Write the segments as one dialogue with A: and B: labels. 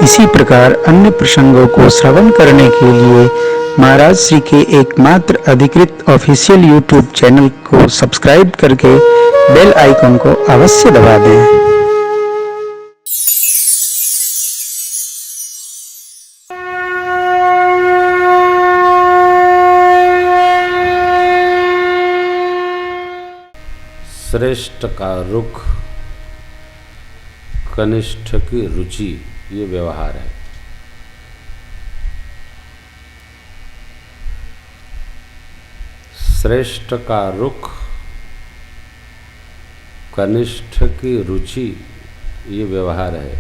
A: इसी प्रकार अन्य प्रसंगों को श्रवण करने के लिए महाराज श्री के एकमात्र अधिकृत ऑफिशियल यूट्यूब चैनल को सब्सक्राइब करके बेल आइकन को अवश्य दबा दें।
B: श्रेष्ठ का रुख, कनिष्ठ की रुचि, ये व्यवहार है। श्रेष्ठ का रुख, कनिष्ठ की रुचि, ये व्यवहार है।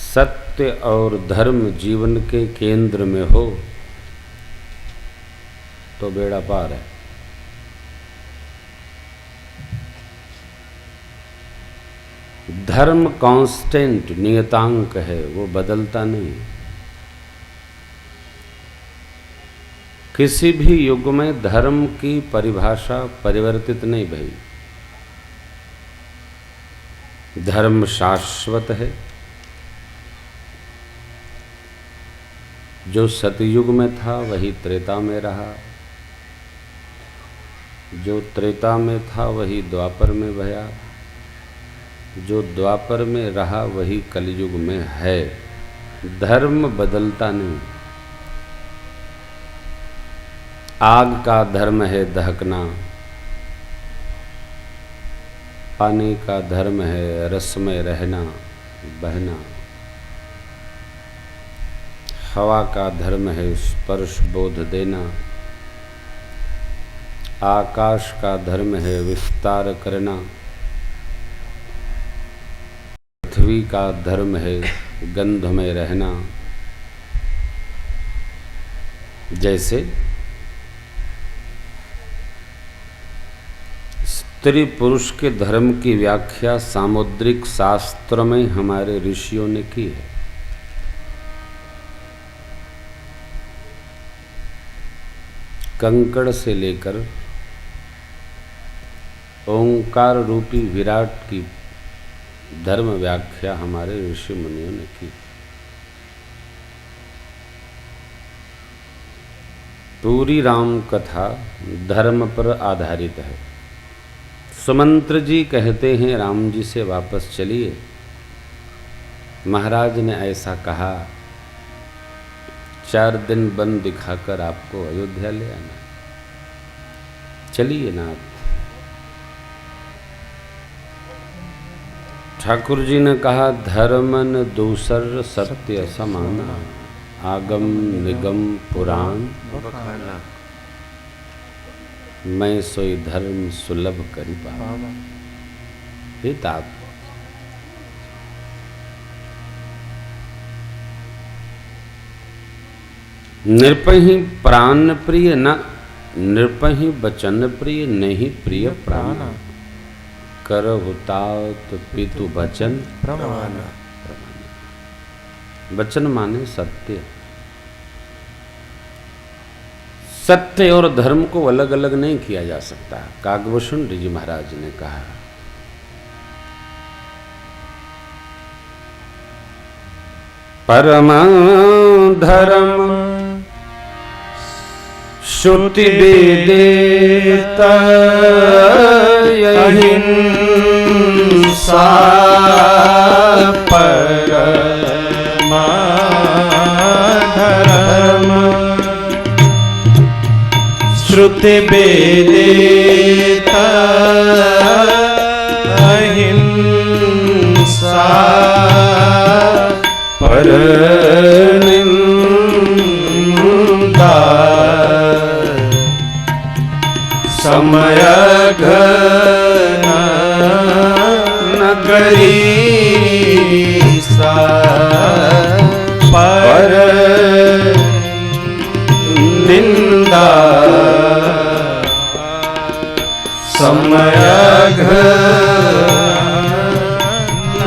B: सत्य और धर्म जीवन के केंद्र में हो तो बेड़ा पार है। धर्म कांस्टेंट, नियतांक है, वो बदलता नहीं। किसी भी युग में धर्म की परिभाषा परिवर्तित नहीं भई। धर्म शाश्वत है। जो सतयुग में था वही त्रेता में रहा, जो त्रेता में था वही द्वापर में भया, जो द्वापर में रहा वही कलयुग में है। धर्म बदलता नहीं। आग का धर्म है दहकना, पानी का धर्म है रस में रहना, बहना। हवा का धर्म है स्पर्श बोध देना, आकाश का धर्म है विस्तार करना, पृथ्वी का धर्म है गंध में रहना। जैसे स्त्री पुरुष के धर्म की व्याख्या सामुद्रिक शास्त्र में हमारे ऋषियों ने की है। कंकड़ से लेकर ओंकार रूपी विराट की धर्म व्याख्या हमारे ऋषि मुनियों ने की। पूरी राम कथा धर्म पर आधारित है। सुमंत्र जी कहते हैं राम जी से वापस चलिए, महाराज ने ऐसा कहा, 4 दिन वन दिखाकर आपको अयोध्या ले आना, चलिए नाथ। ठाकुर जी ने कहा, धर्मन दूसर सत्य समाना, आगम निगम पुराण बखाना, मैं सोई धर्म सुलभ करी पावा। हे तात, नृपहि प्राण प्रिय न, नृपहि बचन प्रिय नहीं प्रिय प्राण, करहु तात पितु बचन प्रमाण। वचन माने सत्य। सत्य और धर्म को अलग अलग नहीं किया जा सकता। काकभूषण जी महाराज ने कहा, परम धर्म श्रुति वेदेत अहिंसा, परम धर्म श्रुति वेदेत अहिंसा, परनिंदा समय घन नगरी सा, पर निंदा समय घन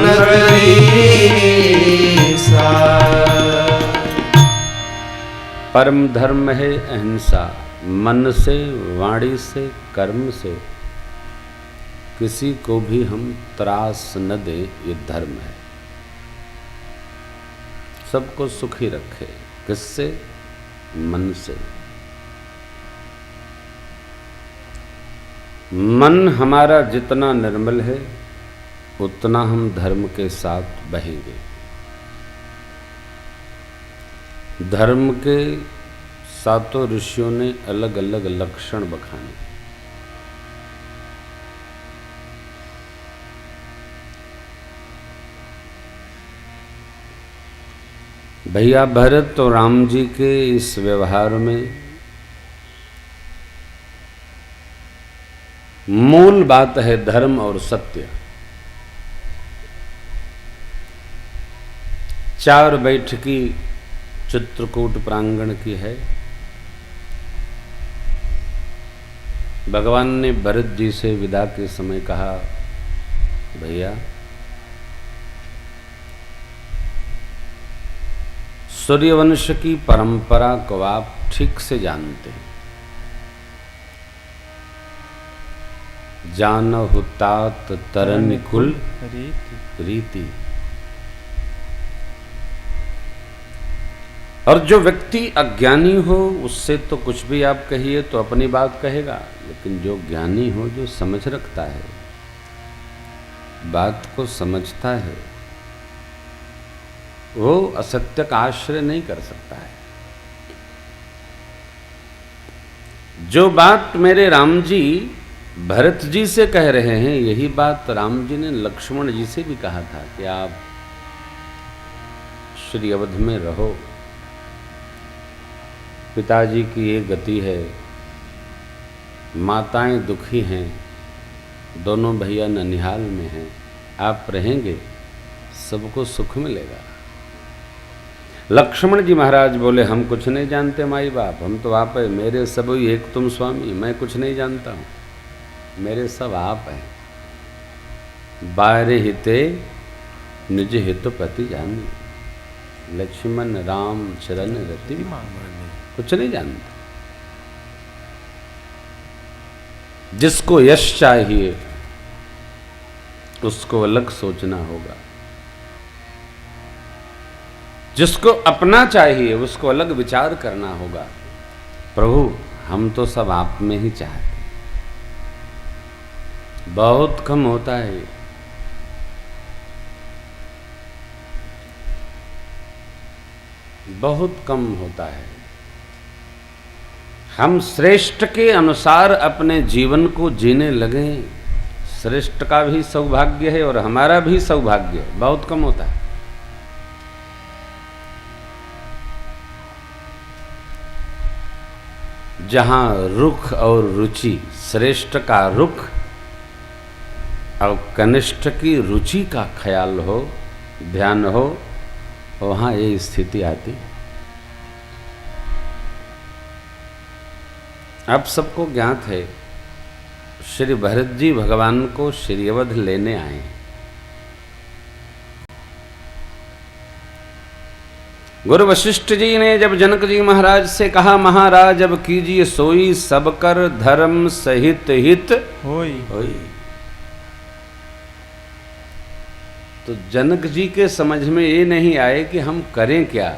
B: नगरी सा। परम धर्म है अहिंसा, मन से, वाणी से, कर्म से। किसी को भी हम त्रास न दें, ये धर्म है। सबको सुखी रखे। किससे? मन से। मन हमारा जितना निर्मल है उतना हम धर्म के साथ बहेंगे। धर्म के सातों ऋषियों ने अलग अलग लक्षण बखाने। भैया भरत और राम जी के इस व्यवहार में मूल बात है धर्म और सत्य। 4 बैठकी चित्रकूट प्रांगण की है। भगवान ने भरत जी से विदा के समय कहा, भैया सूर्यवंश की परंपरा को आप ठीक से जानते हैं। जानहु तात तरन कुल रीति। और जो व्यक्ति अज्ञानी हो उससे तो कुछ भी आप कहिए तो अपनी बात कहेगा, लेकिन जो ज्ञानी हो, जो समझ रखता है, बात को समझता है, वो असत्य का आश्रय नहीं कर सकता है। जो बात मेरे राम जी भरत जी से कह रहे हैं, यही बात राम जी ने लक्ष्मण जी से भी कहा था कि आप श्री अवध में रहो। पिताजी की ये गति है, माताएं दुखी हैं, दोनों भैया ननिहाल में हैं, आप रहेंगे सबको सुख मिलेगा। लक्ष्मण जी महाराज बोले, हम कुछ नहीं जानते माई बाप, हम तो आप है, मेरे सब एक तुम स्वामी, मैं कुछ नहीं जानता हूँ, मेरे सब आप हैं। बाहरे हिते निज हित पति जानी, लक्ष्मण राम शरण रति मांगने। कुछ नहीं जानता। जिसको यश चाहिए उसको अलग सोचना होगा, जिसको अपना चाहिए उसको अलग विचार करना होगा। प्रभु हम तो सब आप में ही चाहते हैं। बहुत कम होता है, बहुत कम होता है। हम श्रेष्ठ के अनुसार अपने जीवन को जीने लगे, श्रेष्ठ का भी सौभाग्य है और हमारा भी सौभाग्य है, बहुत कम होता है। जहां रुख और रुचि, श्रेष्ठ का रुख और कनिष्ठ की रुचि का ख्याल हो, ध्यान हो, वहां ये स्थिति आती। अब सबको ज्ञात है, श्री भरत जी भगवान को श्री अवध लेने आए। गुरु वशिष्ठ जी ने जब जनक जी महाराज से कहा, महाराज अब कीजिए सोई, सब कर धर्म सहित हित होई। तो जनक जी के समझ में ये नहीं आए कि हम करें क्या,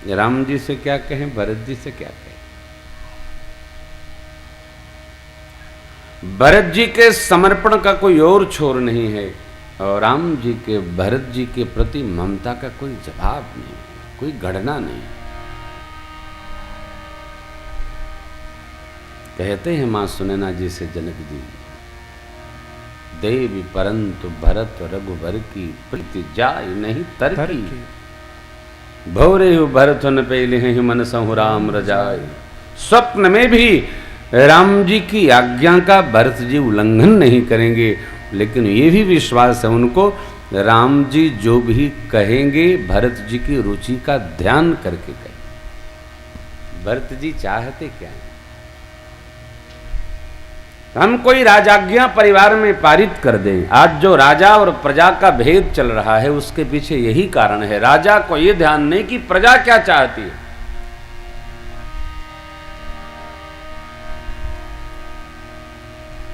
B: राम जी से क्या कहें, भरत जी से क्या कहें। भरत जी के समर्पण का कोई और छोर नहीं है और राम जी के भरत जी के प्रति ममता का कोई जवाब नहीं, कोई गणना नहीं। कहते हैं मां सुनैना जी से जनक जी, देवी परंतु भरत रघुबर की प्रीति जाय नहीं तरकी, भोरे हु भरत न पहले ही मन सहु राम रजाय। स्वप्न में भी राम जी की आज्ञा का भरत जी उल्लंघन नहीं करेंगे, लेकिन ये भी विश्वास है उनको, राम जी जो भी कहेंगे भरत जी की रुचि का ध्यान करके कहें। भरत जी चाहते क्या है? हम कोई राजाज्ञा परिवार में पारित कर दें। आज जो राजा और प्रजा का भेद चल रहा है उसके पीछे यही कारण है। राजा को यह ध्यान नहीं कि प्रजा क्या चाहती है।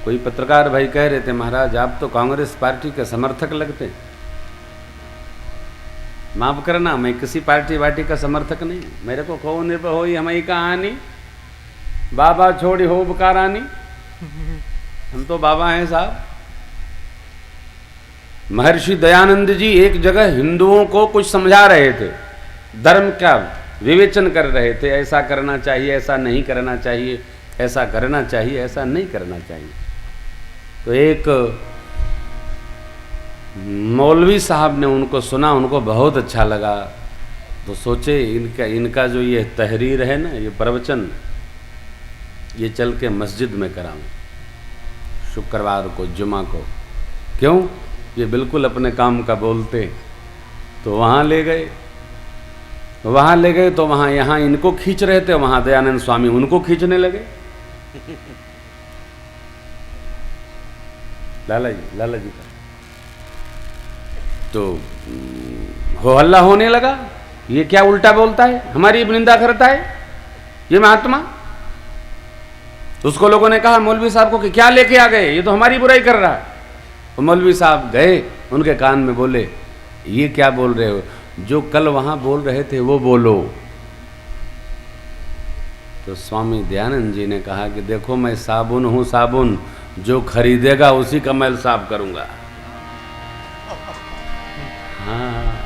B: कोई पत्रकार भाई कह रहे थे, महाराज आप तो कांग्रेस पार्टी के समर्थक लगते। माफ करना, मैं किसी पार्टी वार्टी का समर्थक नहीं। मेरे को खो निर्भय हो हमारी कहानी, बाबा छोड़ी हो बकारानी। हम तो बाबा हैं साहब। महर्षि दयानंद जी एक जगह हिंदुओं को कुछ समझा रहे थे, धर्म का विवेचन कर रहे थे। ऐसा करना चाहिए, ऐसा नहीं करना चाहिए, ऐसा करना चाहिए, ऐसा नहीं करना चाहिए। तो एक मौलवी साहब ने उनको सुना, उनको बहुत अच्छा लगा। तो सोचे इनका जो ये तहरीर है ना, ये प्रवचन, ये चल के मस्जिद में कराऊं शुक्रवार को, जुमा को। क्यों? ये बिल्कुल अपने काम का बोलते। तो वहाँ ले गए, तो वहाँ यहाँ इनको खींच रहे थे, वहाँ दयानंद स्वामी उनको खींचने लगे। लाला जी का तो हो हल्ला होने लगा, ये क्या उल्टा बोलता है, हमारी निंदा करता है ये महात्मा। उसको लोगों ने कहा मौलवी साहब को कि क्या लेके आ गए, ये तो हमारी बुराई कर रहा है। तो मौलवी साहब गए, उनके कान में बोले, ये क्या बोल रहे हो, जो कल वहां बोल रहे थे वो बोलो। तो स्वामी दयानंद जी ने कहा कि देखो मैं साबुन हूं, साबुन जो खरीदेगा उसी का मैल साफ करूंगा। हाँ,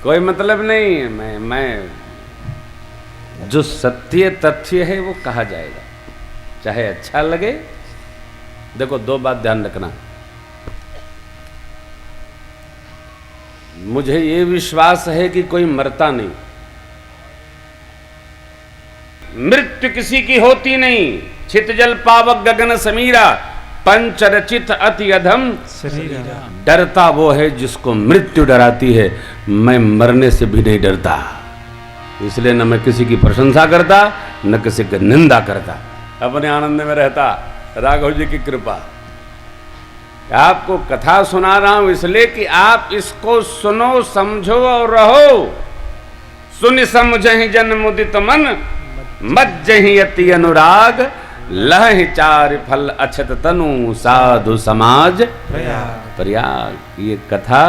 B: कोई मतलब नहीं। मैं जो सत्य तथ्य है वो कहा जाएगा, चाहे अच्छा लगे। देखो दो बात ध्यान रखना, मुझे ये विश्वास है कि कोई मरता नहीं, मृत्यु किसी की होती नहीं। छित जल पावक गगन समीरा, पंच रचित अति अधम शरीरा। डरता वो है जिसको मृत्यु डराती है, मैं मरने से भी नहीं डरता। इसलिए न मैं किसी की प्रशंसा करता, न किसी की निंदा करता, अपने आनंद में रहता। राघव जी की कृपा। आपको कथा सुना रहा हूं इसलिए कि आप इसको सुनो, समझो और रहो। सुन समझहि जन मुदित मन, मज्जहि अति अनुराग। लह चार फल अछत तनु, साधु समाज प्रयाग। ये कथा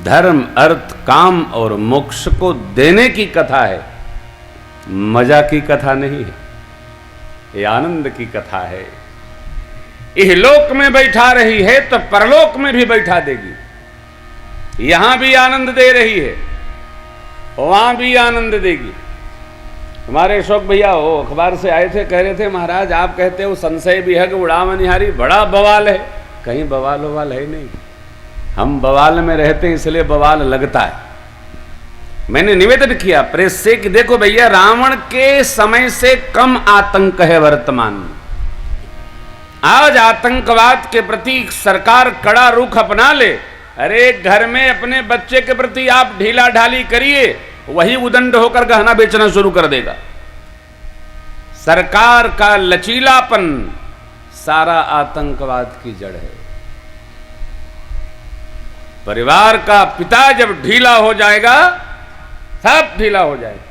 B: धर्म, अर्थ, काम और मोक्ष को देने की कथा है, मजा की कथा नहीं है। ये आनंद की कथा है। इहलोक में बैठा रही है तो परलोक में भी बैठा देगी। यहां भी आनंद दे रही है, वहां भी आनंद देगी। हमारे अशोक भैया वो अखबार से आए थे, कह रहे थे महाराज आप कहते हो संशय भी है कि उड़ामनिहारी बड़ा बवाल है। कहीं बवाल ववाल है नहीं, हम बवाल में रहते हैं इसलिए बवाल लगता है। मैंने निवेदन किया प्रेस से कि देखो भैया, रावण के समय से कम आतंक है वर्तमान में। आज आतंकवाद के प्रति सरकार कड़ा रुख अपना ले। अरे घर में अपने बच्चे के प्रति आप ढीला ढाली करिए, वही उदंड होकर गहना बेचना शुरू कर देगा। सरकार का लचीलापन सारा आतंकवाद की जड़ है। परिवार का पिता जब ढीला हो जाएगा, सब ढीला हो जाएगा।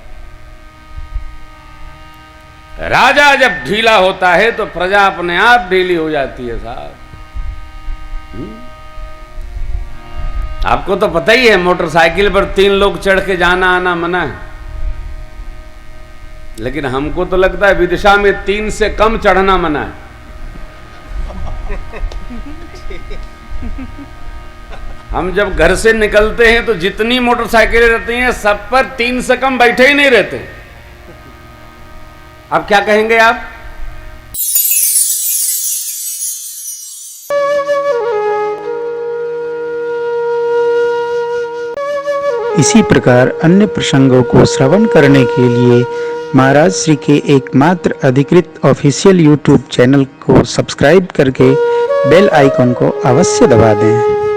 B: राजा जब ढीला होता है तो प्रजा अपने आप ढीली हो जाती है साहब। आपको तो पता ही है, मोटरसाइकिल पर 3 लोग चढ़ के जाना आना मना है, लेकिन हमको तो लगता है विदिशा में 3 से कम चढ़ना मना है। हम जब घर से निकलते हैं तो जितनी मोटरसाइकिलें रहती हैं सब पर 3 से कम बैठे ही नहीं रहते। अब क्या कहेंगे आप?
A: इसी प्रकार अन्य प्रसंगों को श्रवण करने के लिए महाराज श्री के एकमात्र अधिकृत ऑफिशियल यूट्यूब चैनल को सब्सक्राइब करके बेल आइकन को अवश्य दबा दें।